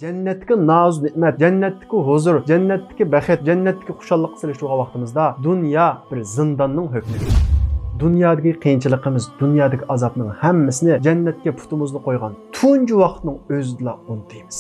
Jannatga noz ne'mat, jannatga huzur, jannatga baxt, jannatga xushalliq silishtirgan vaqtimizda dunyo bir zindonning hukmidir. Dunyodagi qiyinchiligimiz, dunyodagi azobning hammasini jannatga putimizni qo'ygan tunji vaqtning o'zida unutamiz.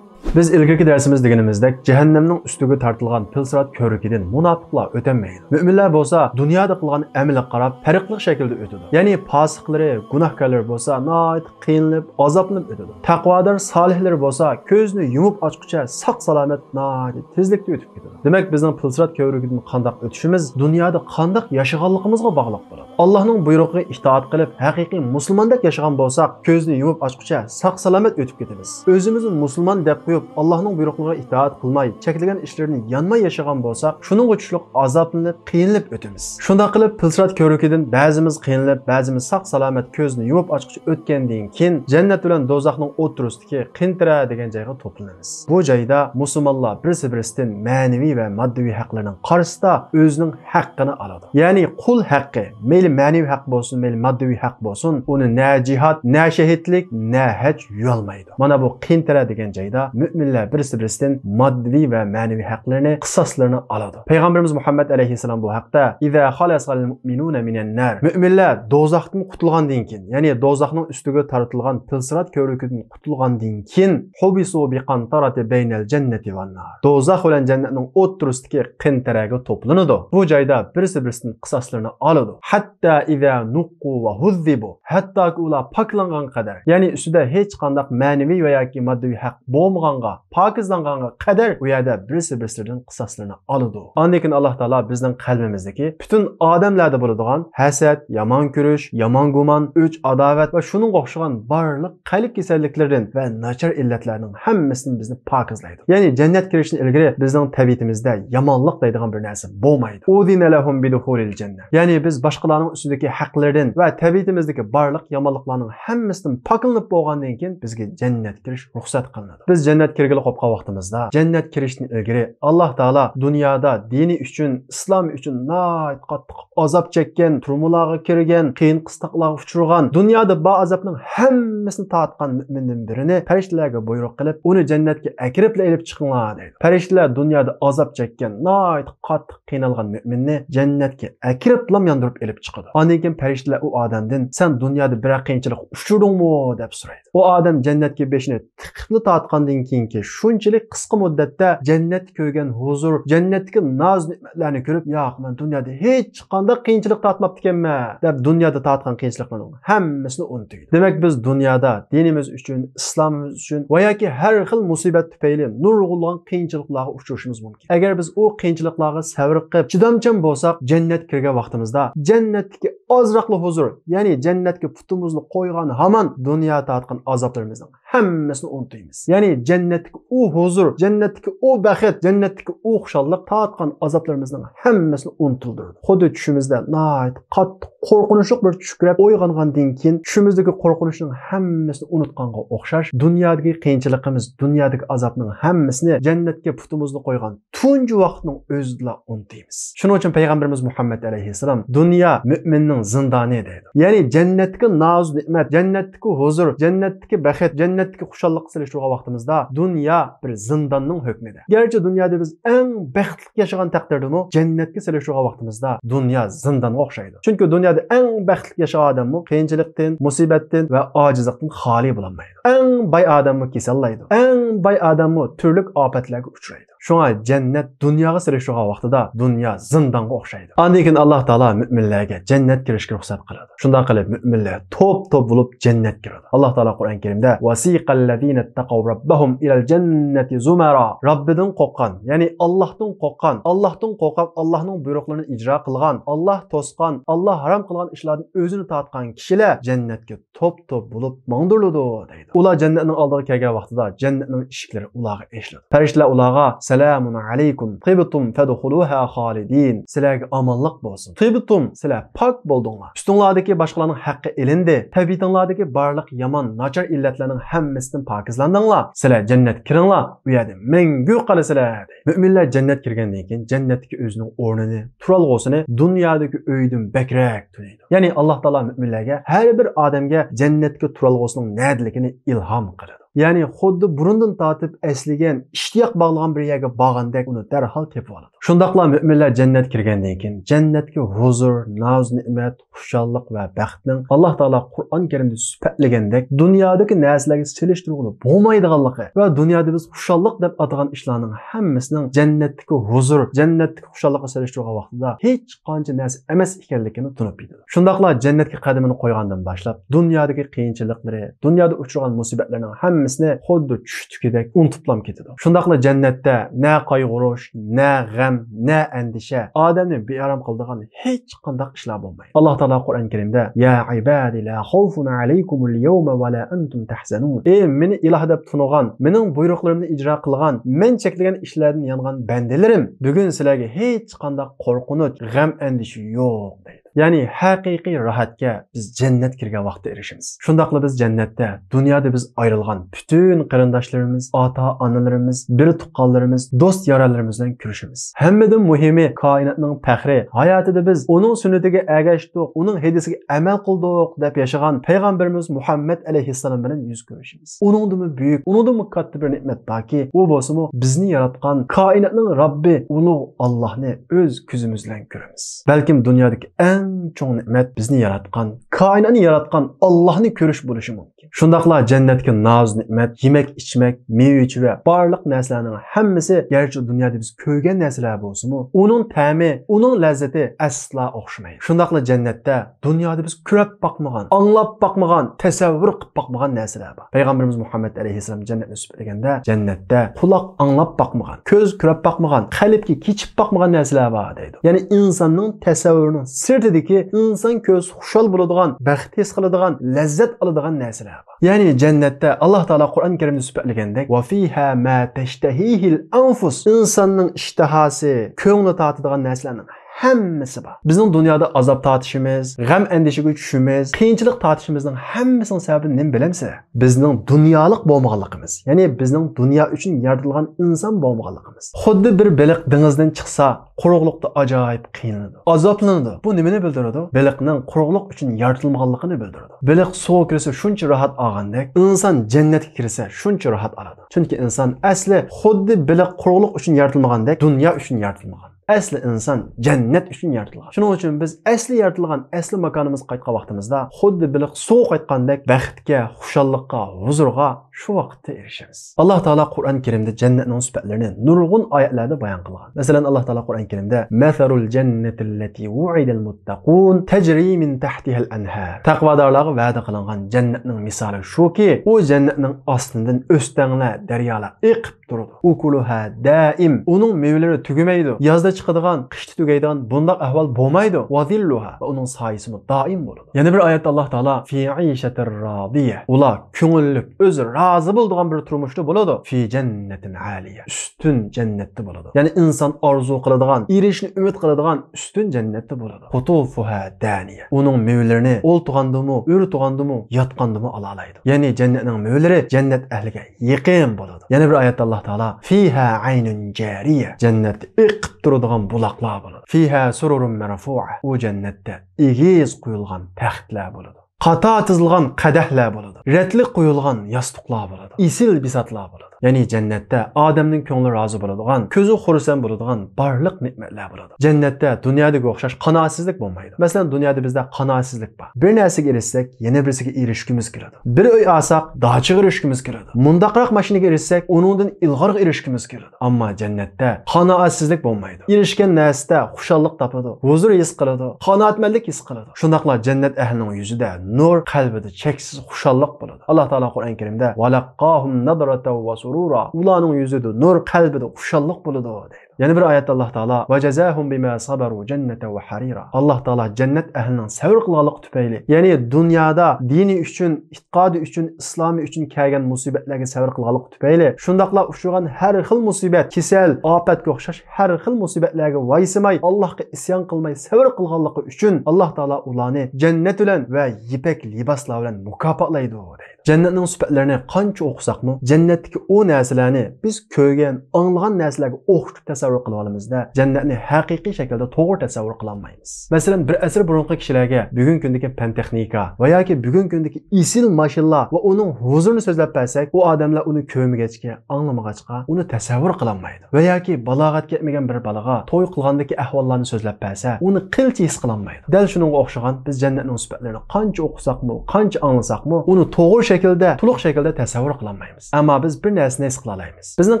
Biz ilgirki dersimiz deganimizdek cehennemning ustiga tortilgan pilsirat ko'rikidan munofiqlar o'tolmaydi. Mu'minlar bo'lsa dunyoda qilgan amaliga qarab farqli shaklda o'tadi. Ya'ni fosiqlari, gunohkorlar bo'lsa nihoyat qiynalib, azoblanib o'tadi. Taqvodor solihlar bo'lsa ko'zni yumib ochguncha saq salomat nihoyat tezlikda o'tib ketadi. Demak, bizning pilsirat ko'rikidan qanday o'tishimiz dunyoda qanday yashaganligimizga bog'liq bo'ladi. Allohning buyrug'iga itoat qilib, haqiqiy musulmondek yashagan bo'lsak, ko'zni yumib ochguncha saq salomat o'tib ketamiz. O'zimizni musulmon deb qo'yib Allah'ın buyruqlarına itaat qilmay, çekilgan ishlarini yanmay yaşagan bo'lsak, shuning uchun azoblanib, qiynalib o'tamiz. Shunda qilib pilsirat ko'rikidan ba'zimiz qiynalib, ba'zimiz saq salomat ko'zni yumib ochguncha o'tgandan keyin jannat bilan do'zaxning o'tirisidagi qintira degan joyga to'planamiz. Bu joyda musulmonlar birisi-birisidan ma'naviy va moddiy haqlarning qarshisida o'zining haqqini oladi. Ya'ni qul haqqi, mayli ma'naviy haq bo'lsin, mayli moddiy haq bo'lsin, uni na jihad, na shahidlik, na haj yolmaydi. Mana bu qintira degan joyda müminler birisi-birisinden maddi ve manevi haklarını, kısaslarını aladı. Peygamberimiz Muhammed aleyhisselam bu hakta İza halasal mu'minuna minen nar. Müminler dozaqdan qutulgandan keyin, ya'ni dozaqning ustiga tortilgan pilsirat ko'rikidan qutulgandan keyin hubisu bi qantarati baynal jannati wan nar. Dozaq bilan jannatning o'ttirisidagi qintaraga to'planadi. Bu joyda birisi-birisining qisoslarini oladi. Hatta iza nuqqu va huzzibu. Hatto ular poklangan qadar, ya'ni ustida hech qanday ma'naviy va yoki moddiy haq bo'lmagan pakizlanğanga kadar u yerda birisi-birisidan qisoslarni oladi. Ondan keyin Alloh taolo bizning qalbimizdagi butun odamlarda bo'ladigan hasad, yomon ko'rish, yomon gumon, o'ch, adovat va shuning o'xshagan barliq qalb kasalliklaridan va nachar illatlarning hammasini bizni pokizlaydi. Ya'ni jannat kirishdan ilgari bizning tabiatimizda yomonlik deydigan bir narsa bo'lmaydi. Udina lahum bidukhulil jannah. Ya'ni biz boshqalarning ustidagi haqlardan va tabiatimizdagi barliq yomonliklarning hammasidan poklanib bo'lgandan keyin bizga jannat kirish ruxsat qilinadi. Biz jannat kirgili qopqa vaqtimizda jannat kirishdan ilgari Alloh taolo dunyoda dini uchun, islom uchun nihoyat qattiq azob chekkan, turmularga kirgan, qiyin qistoqlarga uchragan, dunyoda bu azobning hammasini tatgan mu'minning birini farishtalarga buyruq qilib, uni jannatga akiribla elib chiqinglar deydi. Farishtalar dunyoda azob chekkan, nihoyat qattiq qiynalgan mu'minni jannatga akiribla yondirib elib chiqadi. Ondan keyin farishtalar u odamdan sen dunyoda bir qiyinchilik uchurdingmi deb so'raydi. U odam jannatga beshini tiqibli tatgandan keyinki shunchalik qisqa muddatda jannatni ko'rgan huzur, jannatdagi noz ne'matlarni ko'rib, yo'q, men dunyoda hech qanday qiyinchilik tatmabdi ekanman deb dunyoda tatgan qiyinchiliklarning hammasini unutdi. Demak, biz dunyoda dinimiz uchun, islomimiz uchun va yoki har xil musibat tufayli nurg'ulg'an qiyinchiliklarga uchrashimiz mumkin. Agar biz u qiyinchiliklarga sabr qilib, chidamchan bo'lsak, jannat kirgan vaqtimizda jannatdagi ozroqli huzur, ya'ni jannatga putimizni qo'ygan hamon dunyoda tatgan azoblarimizning hammasini unutamiz. Ya'ni jannatdagi u huzur, jannatdagi u baxt, jannatdagi u xushallik tatgan azoblarimizning hammasini unutildirdi. Xuddi tushimizda nihoyat qattiq qo'rqinchli bir tush kirib o'ygangandan keyin tushimizdagi qo'rqinchning hammasini unutganga o'xshash, dunyodagi qiyinchiligimiz, dunyodagi azobning hammasini jannatga putimizni qo'ygan tunji vaqtning o'zida unutamiz. Shuning uchun payg'ambarimiz Muhammad alayhissalom dunyo mu'minning zindoni deydi. Ya'ni jannatga noz ne'mat, jannatdagi huzur, jannatdagi baxt, jannatdagi xushallik silishtirgan vaqtimizda dunyo bir zindonning hukmida. Gerçi dunyoda biz eng baxtli yashagan taqdirdami, jannatga silishtirgan vaqtimizda dunyo zindonga o'xshaydi. Chunki dunyoda eng baxtli yashagan odammi qiyinchilikdan, musibatdan va ojizlikdan xoli bo'lmaydi. Eng boy odammi kasallaydi. Eng boy odammi turli ofatlarga uchraydi. Şuna cennet dunyoga silishtirgan vaqtida dunyo zindonga o'xshaydi. Ondan keyin Alloh taolo mu'minlarga jannat kirishga ruxsat qiladi. Shunday qilib mu'minlar to'p-to'p bo'lib jannat kiradi. Alloh taolo Qur'on Karimda vasiqallazina taqaw rabbahum ilal jannati zumara. Robbidan qo'rqqan, ya'ni Allohdan qo'rqqan, Allohdan qo'rqib Allohning buyruqlarini ijro qilgan, Alloh to'sqan, Alloh harom qilgan ishlardan o'zini tortgan kishilar jannatga to'p-to'p bo'lib mangdiriladi deydi. Ular jannatning oldiga kelgan vaqtida jannatning eshiklari ularga ochiladi. Farishtalar ularga Selamun aleykum. Tibtum fedhuluha halidin. Sizlarga amanlık bolsun. Tibtum, sizlar pak boldunlar. Üstünlardaki başkalarının hakkı elindi. Tabiatinglardaki barlıq yaman, nachar illetlerinin hemmesinden pakizlandinglar. Sizlar cennet kiringlar. Bu yerda mengu qalasizlar. Müminler cennet kirgandan keyin cennetdagi o'zining o'rnini, turalg'usini dunyodagi uydan bekrak tunaydi. Ya'ni Alloh taolo müminlarga har bir odamga cennetga turalg'usining nadligini ilhom qiladi. Yani xuddi burundan tatib esligen, ishtiyoq bog'lagan bir yerga borgandek uni darhol tepib oladi. Shundaqla mu'minlar jannat kirgandan keyin jannatga huzur, noz, ne'mat, xushallik va baxtning Alloh taolo Qur'on Karimda sifatlagandek dunyodagi narsalarga selishtirib bo'lmaydiganligi va dunyoda biz xushallik deb atagan ishlarning hammasining jannatdagi huzur, jannatdagi xushallikqa selishtirgan vaqtida hech qancha narsa emas ekanligini tunib yetadi. Shundaqla jannatga qadamini qo'ygandan boshlab dunyodagi qiyinchiliklari, dunyoda uchragan musibatlarning hammasini xuddi tushdikidek unutiblam ketadi. Shundaqla jannatda na qayg'urish, na g'am, na andisha, odamni bearam qiladigan hech qanday ishlar bo'lmaydi. Alloh taolo Qur'on Karimda ya ibadi la xawfun alaykumul yawma va la antum tahzanun. Ey meni iloh deb tunugan, mening buyruqlarimni ijro qilgan, men cheklagan ishlardan yongan bandalarim, bugun sizlarga hech qanday qo'rqinch, g'am, andisha yo'q deydi. Yani haqiqiy rohatga biz jannat kirgan vaqtda erishamiz. Shundaqla biz jannatda dunyoda biz ayrilgan bütün qarindoshlarimiz, ota-onalarimiz, bir tuqqanlarimiz, do'st yaronlarimiz bilan ko'rishamiz. Hammadan muhimi koinotning faxri, hayotida biz uning sunnatiga ergashdik, uning hadisiga amal qildik deb yashagan payg'ambarimiz Muhammad alayhissalom bilan yuz ko'rishamiz. Uningdan buyuk, uningdan katta bir ne'mat borki, u bo'lsa bizni yaratgan koinotning Robbi ulug' Allohni o'z ko'zimiz bilan ko'ramiz. Balkim dunyodagi eng cho'ng ne'mat bizni yaratgan, koinotni yaratgan Allohni ko'rish bo'lishi mumkin. Shundaqla jannatga noz ne'mat, yemak, ichmak, meva va barliq narsalarning hammasi garchi dunyoda biz ko'rgan narsalar bo'lsa-mu, uning ta'mi, uning lazzati asla o'xshamaydi. Shundaqla jannatda dunyoda biz ko'rib boqmagan, anglab boqmagan, tasavvur qilib boqmagan narsalar bor. Payg'ambarimiz Muhammad alayhissalom jannatni sifatliganda jannatda quloq anglab boqmagan, ko'z ko'rib boqmagan, qalbga kechib boqmagan narsalar bor deydi. Ya'ni insonning tasavvurining sirtidagi inson ko'z xushal bo'ladigan, baxt his qiladigan, lazzat oladigan narsalar bor. Ya'ni jannatda Alloh taolo Qur'on Karimda sifatligandek va fiha ma tashtahihil anfus, insonning ishtihasi, ko'ngli tatadigan narsalarning hammasi bor. Bizning dunyoda azob tortishimiz, g'am andishiga tushishimiz, qiyinchilik tortishimizning hammasining sababi nima bilamsiz? Bizning dunyolik bo'lmaganligimiz. Ya'ni bizning dunyo uchun yaratilgan inson bo'lmaganligimiz. Xuddi bir baliq dengizdan chiqsa, quruqlikda ajoyib qiynaladi, azoblanadi. Bu nimani bildiradi? Baliqning quruqlik uchun yaratilmaganligini bildiradi. Baliq suvga kirsa shuncha rohat olgandek, inson jannatga kirsa shuncha rohat oladi. Chunki inson asli xuddi baliq quruqlik uchun yaratilmagandek, dunyo uchun yaratilmagan. Asli inson jannat uchun yaratilgan. Shuning uchun biz asli yaratilgan, asli makonimizga qaytgan vaqtimizda xuddi biliq suv qaytgandek baxtga, xushallikqa, huzurga shu vaqtda erishamiz. Alloh taolo Qur'on Karimda jannatning sifatlarini nurg'un oyatlarda bayon qilgan. Masalan, Alloh taolo Qur'on Karimda "Mathalul jannati allati wu'idal muttaqun tajri min tahtiha al-anhar." Taqvodorlarga va'da qilingan jannatning misoli shuki, u jannatning ostidan o'stanglar, daryolar eqib turadi. Ukuluha daim. Uning mevalari tugamaydi. Yozda chiqadigan, qishda tugaydigan bunday ahvol bo'lmaydi. Va zilluha. Va uning soyasi doim bo'ladi. Yana bir oyatda Alloh taolo fi 'ishatir radiya. Ular ko'ngillik, o'zi rozi bo'ladigan bir turmushda bo'ladi. Fi jannatin 'aliya. Ustun jannatda bo'ladi. Ya'ni inson orzu qiladigan, erishni umid qiladigan ustun jannatda bo'ladi. Qutufuha daniya. Uning mevalarini o'ltug'andimi, o'rtug'andimi, yotgandimi ola oladi. Ya'ni jannatning mevalari jannat ahliga yaqin bo'ladi. Yana bir oyatda Alloh taolo fiha 'aynun jariya. Jannat iqib turadigan buloqlar bo'ladi. Fiha sururun marfu'a. U jannatda egiz qo'yilgan taxtlar bo'ladi. Qata tizilgan qadahlar bo'ladi. Ratli qo'yilgan yostiqlar bo'ladi. Isil bisatlar bo'ladi. Ya'ni jannatda odamning ko'ngli rozi bo'ladigan, ko'zi xursand bo'ladigan barliq ne'matlar bo'ladi. Jannatda dunyodagi o'xshash qanoatsizlik bo'lmaydi. Masalan, dunyoda bizda qanoatsizlik bor. Bir narsaga erishsak, yana birisiga erishishimiz keladi. Bir uy olsak, dachiga erishishimiz keladi. Mundaqroq mashinaga erishsak, uningdan ilg'orga erishishimiz keladi. Ammo jannatda qanoatsizlik bo'lmaydi. Erishgan narsada xushallik topadi, huzur his qiladi, qanoatmanlik his qiladi. Shundaqla jannat ahlining yuzida nur, qalbida cheksiz xushallik bo'ladi. Alloh taolo Qur'on Karimda "Va laqahum nadratan va surura." Ularning yuzida nur, qalbida xushallik bo'ladi deydi. Yana bir oyatda Alloh taolo va jazahum bima sabaru jannata va harira. Alloh taolo jannat ahlining sabr qilganligi tufayli, ya'ni dunyoda dini uchun, e'tiqodi uchun, islomi uchun kelgan musibatlarga sabr qilganligi tufayli, shundaqla uchragan har xil musibat, kasal, ofatga o'xshash har xil musibatlarga voysimay, Allohga isyon qilmay sabr qilganligi uchun Alloh taolo ularni jannat bilan va yipak liboslar bilan mukofotlaydi deydi. Jannatning sifatlarini qancha o'qisaqmi, jannatdagi o narsalarni biz ko'rgan, anglagan narsalarga o'xshab tasavvur qilib olamizda, jannatni haqiqiy shaklda to'g'ri tasavvur qila olmaymiz. Masalan, bir asr burungi kishilarga bugungi kundagi fan texnika va yoki bugungi kundagi isil mashinalar va uning huzurini so'zlab bersak, u odamlar uni ko'rmagachga, anglamagachqa uni tasavvur qila olmaydi. Va yoki balog'atga yetmagan bir balaga to'y qilgandagi ahvollarni so'zlab bersa, uni qilcha his qila olmaydi. Dal shuningga o'xshagan biz jannatning sifatlarini qancha o'qisaqmi, qancha anglasaqmi, uni to'g'ri shaklda, to'liq shaklda tasavvur qila olmaymiz. Ammo biz bir narsani his qila olamiz. Bizning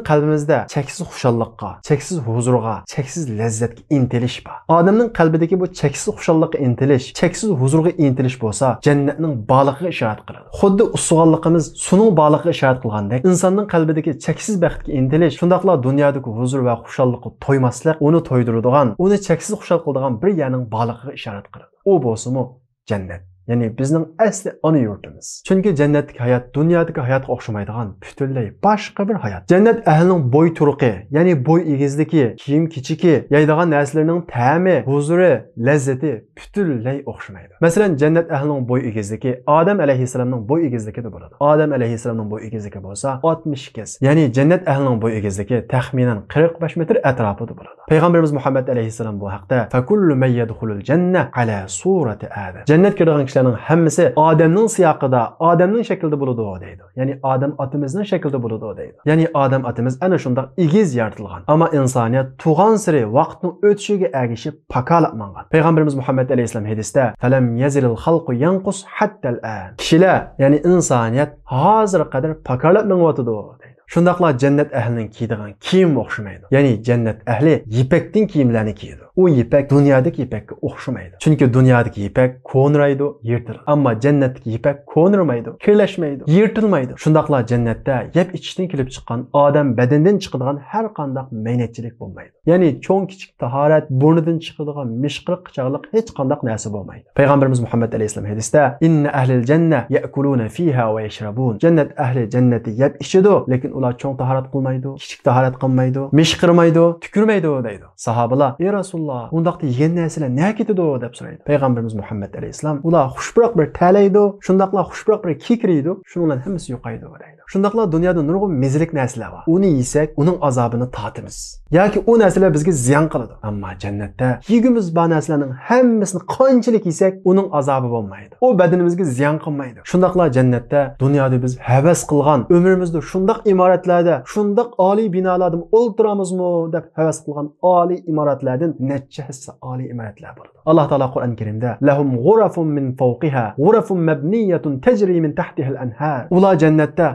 qalbimizda cheksiz xushalliqqa, cheksiz huzurga, cheksiz lazzatga intilish bor. Odamning qalbidagi bu cheksiz xushalliqqa intilish, cheksiz huzurga intilish bo'lsa, jannatning borligiga ishorat qiladi. Xuddi usuganligimiz suning borligiga ishorat qilgandek, insonning qalbidagi cheksiz baxtga intilish, shundaqla dunyodagi huzur va xushalliqqa to'ymaslik, uni to'ydiradigan, uni cheksiz xushal qiladigan bir yerning borligiga ishorat qiladi. U bo'lsa-mu jannat. Yani bizning asli ana yurtimiz. Chunki jannatdagi hayot dunyodagi hayotga o'xshamaydigan butunlay boshqa bir hayot. Jannat ahlining bo'y turuqi, ya'ni bo'y egizligi, kiyim kichiki, yeydigan narsalarning ta'mi, huzuri, lazzati butunlay o'xshamaydi. Masalan, jannat ahlining bo'y egizligi Odam alayhissalomning bo'y egizligida bo'ladi. Odam alayhissalomning bo'y egizligi bo'lsa 62. Ya'ni jannat ahlining bo'y egizligi taxminan 45 metr atrofida bo'ladi. Payg'ambarimiz Muhammad alayhissalom bu haqda "Fakullu man yadkhulul janna ala surati Adam." Jannat kiradigan kishilarning hammasi Odamning siyoqida, Odamning shaklida bo'ladi deydi. Ya'ni Odam otamizning shaklida bo'ladi deydi. Ya'ni Odam otamiz ana shunday egiz yaratilgan. Ammo insoniyat tug'an siri vaqtning o'tishiga ergishib pakolab mangan. Payg'ambarimiz Muhammad alayhissalom hadisda "Falam yazilul xalqu yanqus hatta al-an." Kishilar, ya'ni insoniyat hozir qadar pakolab mangyotdi deydi. Shundaqla jannat ahlining kiydigan kiyim o'xshamaydi. Ya'ni jannat ahli yipakning kiyimlarini kiyadi. U yipak dunyodagi yipakka o'xshamaydi. Chunki dunyodagi yipak ko'nraydi, yirtiladi. Ammo jannatdagi yipak ko'nirmaydi, kirlashmaydi, yirtilmaydi. Shundaqla jannatda yeb ichishdan kelib chiqqan odam badanidan chiqadigan har qanday maynatchilik bo'lmaydi. Ya'ni cho'ng kichik tahorat, burnidan chiqadigan mishqiriq qichaqliq hech qanday narsa bo'lmaydi. Payg'ambarimiz Muhammad alayhissalom hadisda "Inna ahlil janna ya'kuluna fiha va yashrabun." Jannat ahli jannatda yeb ichadi, lekin ular cho'ng tahorat qilmaydi, kichik tahorat qilmaydi, mishqirmaydi, tükürmaydi deydi. Sahobalar: "Ey Rasululloh, undaqda yegan narsalar nega ketadi?" deb so'raydi. Payg'ambarimiz Muhammad alayhissalom: "Ular xushbiroq bir talaydi, shundaqla xushbiroq bir kikraydi, shuning bilan hammasi yo'qaydi" deydi. Shundaqla dunyoda nurg'un mezilik narsalar bor. Uni yesak, uning azobini tatimiz. Yoki u narsalar bizga ziyon qiladi. Ammo jannatda yegimiz bor narsalarning hammasini qanchalik yesak, uning azobi bo'lmaydi. U badanimizga ziyon qilmaydi. Shundaqla jannatda dunyoda biz havas qilgan, umrimizda shundaq imoratlarda, shundaq oliy binolarda o'ltiramizmi deb havas qilgan oliy imoratlardan necha hissa oliy imoratlar bo'ladi. Alloh taolo Qur'on Karimda "Lahum ghurafun min fawqiha, ghurafun mabniyatun tajri min tahtiha al-anhar." Ular jannatda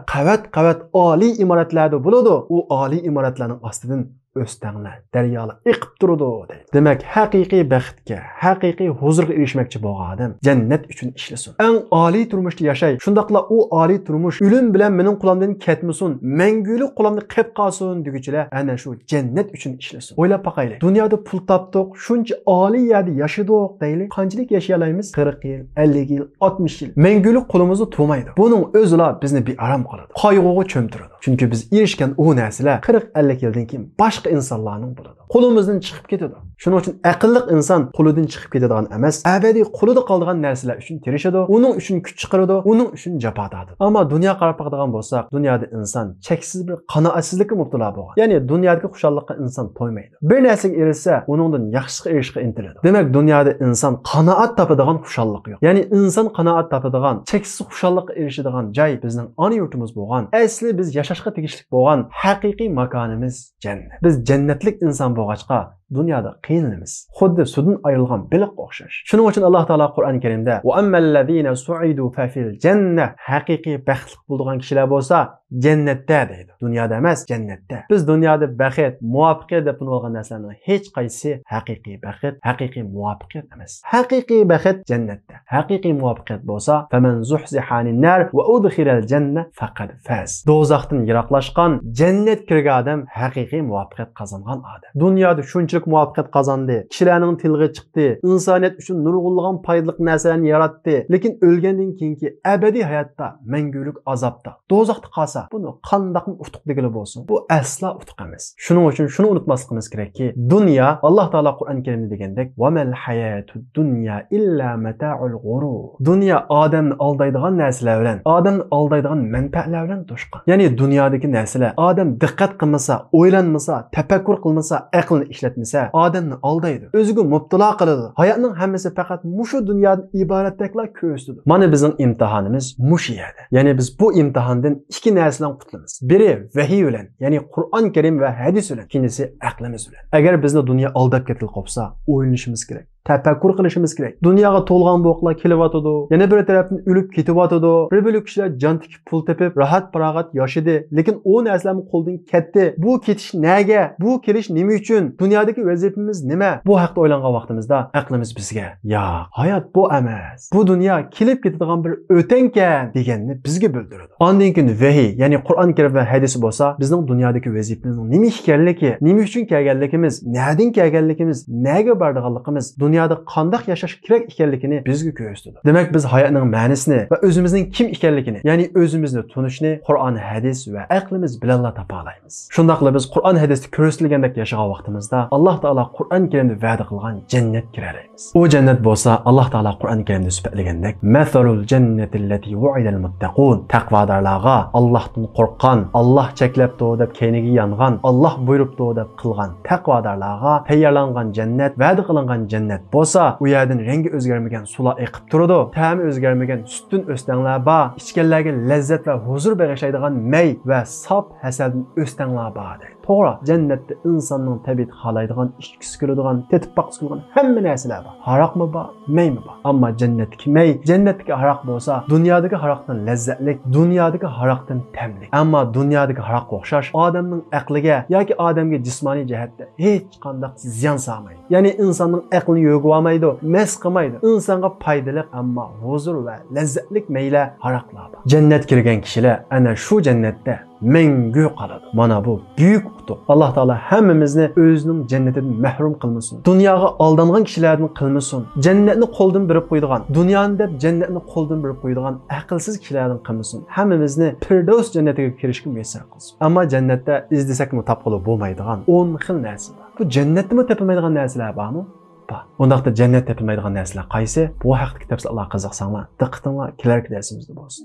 qavat oliy imoratlarda bo'ladi. U oliy imoratlarning ostidan o'stanglar, daryolar iqib turadi deydi. Demak, haqiqiy baxtga, haqiqiy huzurga erishmoqchi bo'lgan odam jannat uchun ishlasin. Eng oliy turmushda yashay. Shundaqla u oliy turmush o'lim bilan mening qulamdan ketmasin, mangulik qulamda qilib qolsin deguchilar ana shu jannat uchun ishlasin. O'ylab boqaylik. Dunyoda pul topdik, shuncha oliy yerda yashadik deylik. Qanchalik yashay olamiz? 40 yil, 50 yil, 60 yil. Mangulik qo'limizda to'maydi. Buning o'zila bizni bearam qiladi. Qayg'uga cho'mtiradi. Chunki biz erishgan u narsalar 40-50 yildan keyin boshqa insonlarning bo'ladi. Qo'limizdan chiqib ketadi. Shuning uchun aqlli inson qo'lidan chiqib ketadigan emas, abadiy qo'lida qoladigan narsalar uchun tirishadi, uning uchun kuch chiqaradi, uning uchun jafo tortadi. Ammo dunyo qarab boqadigan bo'lsak, dunyoda inson cheksiz bir qanoatsizlikka mubtalo bo'lgan. Ya'ni dunyodagi xushalliqqa inson to'ymaydi. Bir narsaga erishsa, uningdan yaxshisiga erishishga intiladi. Demak, dunyoda inson qanoat topadigan xushalliq yo'q. Ya'ni inson qanoat topadigan, cheksiz xushalliqqa erishadigan joy bizning ona yurtimiz bo'lgan, asli biz yashashga tegishli bo'lgan haqiqiy makonimiz jannat. Biz jannatlik inson bo'lg'achqa dunyoda qiynalamiz. Xuddi suvdan ayrilgan baliqqa o'xshash. Shuning uchun Alloh taolo Qur'oni Karimda "Va ammallazina su'idu fa fil janna" haqiqiy baxtli bo'lgan kishilar bo'lsa, jannatda deydi. Dunyoda emas, jannatda. Biz dunyoda baxt, muvaffaqiyat deb olgan narsalarning hech qaysi haqiqiy baxt, haqiqiy muvaffaqiyat emas. Haqiqiy baxt jannatda. Haqiqiy muvaffaqiyat bo'lsa, faman zuhzihanin nar va udkhilal janna faqad faz. Do'zaxdan yiroqlashgan, jannat kirgan odam haqiqiy muvaffaqiyat qozongan odam. Dunyoda shunchalik muvaffaqiyat qozondi, kishilarning tilga chiqdi, insoniyat uchun nurg'unlagan foydali narsalarni yaratdi, lekin o'lgandan keyingi abadiy hayotda, mangulik azobda, do'zaxda qolsa, buni qandoq utuq degili bo'lsin? Bu asla utuq emas. Shuning uchun shuni unutmasligimiz kerakki, dunyo Alloh taolo Qur'on Karimda degandek, "Va mal hayatud dunya illa mata'ul ghurur." Dunyo odamni aldaydigan narsalar bilan, odamni aldaydigan manfaatlar bilan to'shqan. Ya'ni dunyodagi narsalar odam diqqat qilmasa, o'ylanmasa, tafakkur qilmasa, aqlni ishlatmasa, odamni aldaydi. O'ziga mubtalo qiladi. Hayotning hammasi faqat mushu dunyodan iboratdeklar ko'rsatadi. Mana bizning imtihonimiz mushu yerda. Ya'ni biz bu imtihondan ikki narsadan qutulamiz. Biri vahiy bilan, ya'ni Qur'on Karim va hadis bilan, ikkinchisi aqlimiz bilan. Agar bizni dunyo aldab ketilib qolsa, o'ylanishimiz kerak. Tafakkur qilishimiz kerak. Dunyoga to'lgan bo'qlar kelyotidi. Yana bir tarafdan o'lib ketyotidi. Bir bo'lik kishilar jon tikib pul tepib, rahat farog'at yashadi, lekin u narsalarni qo'ldan ketdi. Bu ketish nega? Bu kelish nima uchun? Dunyodagi vazifamiz nima? Bu haqda o'ylangan vaqtimizda aqlimiz bizga, "Yo'q, hayot bu emas. Bu dunyo kelib ketadigan bir o'tankan" deganni bizga bildiradi. Ondan keyin vahiy, ya'ni Qur'on Karim va hadis bo'lsa, bizning dunyodagi vazifamizning nima ekanligi, nima uchun kelganligimiz, nerdan kelganligimiz, nega borganligimiz, dunyoda qanday yashash kerak ekanligini bizga ko'rsatadi. Demak, biz hayotning ma'nosini va o'zimizning kim ekanligini, ya'ni o'zimizni tunishni Qur'on, hadis va aqlimiz bilan topa olamiz. Shundaqla biz Qur'on, hadisda ko'rsatilgandek yashagan vaqtimizda Alloh taolo Qur'on Karimda va'da qilgan jannat kiramiz. U jannat bo'lsa, Alloh taolo Qur'on Karimda sifatlagandek, "Mathalul jannati allati wu'idal muttaqun." Taqvodorlarga, Allohdan qo'rqqan, Alloh cheklabdi deb keyniga yongan, Alloh buyuribdi deb qilgan taqvodorlarga tayyorlangan jannat, va'da qilingan jannat bo'lsa, u yerdan rangi o'zgarmagan sular eqib turadi, ta'mi o'zgarmagan sutdan o'stanglar bor, ichganlarga lazzat va huzur bag'ishlaydigan may va sof hasaldan o'stanglar bor. To'g'ri, jannatda insonning tabiat xohlaydigan, ichkisi keladigan, tetib boqisi keladigan hamma narsalar bor. Haroqmi bor, maymi bor. Ammo jannatdagi may, jannatdagi haroq bo'lsa, dunyodagi haroqdan lazzatlik, dunyodagi haroqdan tamlik. Ammo dunyodagi haroqqa o'xshash odamning aqliga yoki odamga jismoniy jihatda hech qanday ziyon solmaydi. Ya'ni insonning aqlini yo'g'ib olmaydi, mas qilmaydi. Insonga foydali, ammo huzur va lazzatlik maylar haroqlar bor. Jannat kirgan kishilar ana shu jannatda mangu qoladi. Mana bu buyuk utuq. Alloh taolo hammamizni o'zining jannatidan mahrum qilmasin. Dunyoga aldangan kishilardan qilmasin. Jannatni qo'ldan berib qo'ydigan, dunyoni deb jannatni qo'ldan berib qo'ydigan aqlsiz kishilardan qilmasin. Hammamizni Firdavs jannatiga kirishga muyassar qilsin. Ammo jannatda izdesakmi topqili bo'lmaydigan 10 xil narsa bor. Bu jannatda topilmaydigan narsalar bormi? Bor. Undaqda jannat topilmaydigan narsalar qaysi? Bu haqda kitoblar qiziqsanglar, diqqatinglar kelar darsimizda bo'lsin.